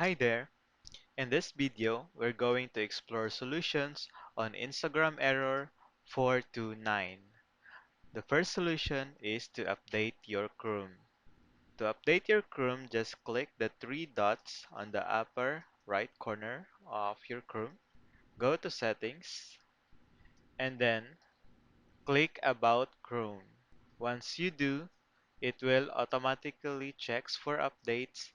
Hi there! In this video, we're going to explore solutions on Instagram error 429. The first solution is to update your Chrome. To update your Chrome, just click the three dots on the upper right corner of your Chrome. Go to Settings, and then click About Chrome. Once you do, it will automatically checks for updates.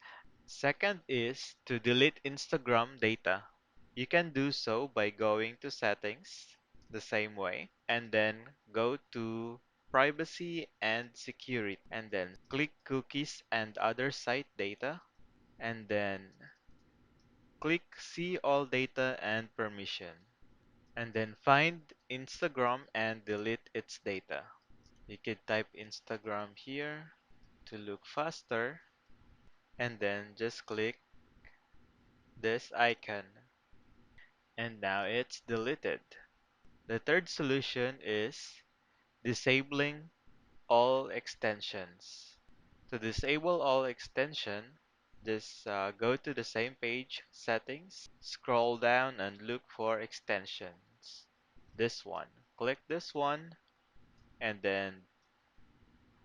Second is to delete Instagram data. You can do so by going to Settings the same way and then go to Privacy and Security and then click Cookies and other site data and then click See all data and permission and then find Instagram and delete its data. You could type Instagram here to look faster and then just click this icon and now it's deleted. The third solution is disabling all extensions. To disable all extension, just go to the same page, settings, scroll down and look for extensions. This one. Click this one and then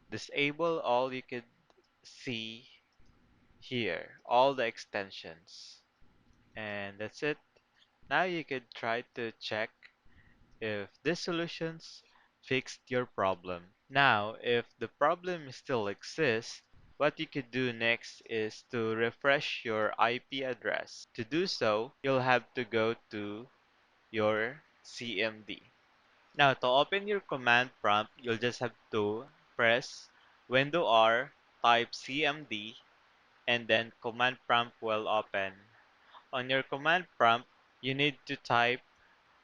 disable all you could see here, all the extensions. And that's it. Now you could try to check if these solutions fixed your problem. Now, if the problem still exists, what you could do next is to refresh your IP address. To do so, you'll have to go to your CMD. Now, to open your command prompt, you'll just have to press Window R, type CMD, and then command prompt will open. On your command prompt, you need to type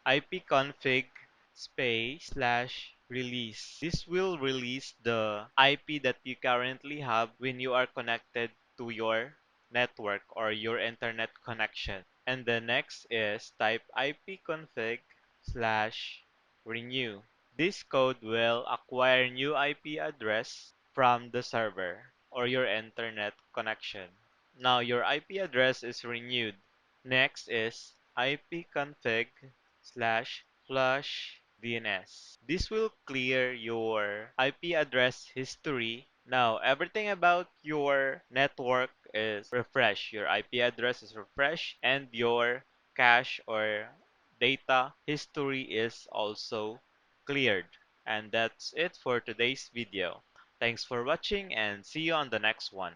ipconfig space slash release. This will release the IP that you currently have when you are connected to your network or your internet connection. And the next is type ipconfig slash renew. This code will acquire new IP address from the server or your internet connection. Now your IP address is renewed. Next is ipconfig slash flush DNS. This will clear your IP address history. Now, everything about your network is refreshed. Your IP address is refreshed and your cache or data history is also cleared. And that's it for today's video. Thanks for watching and see you on the next one.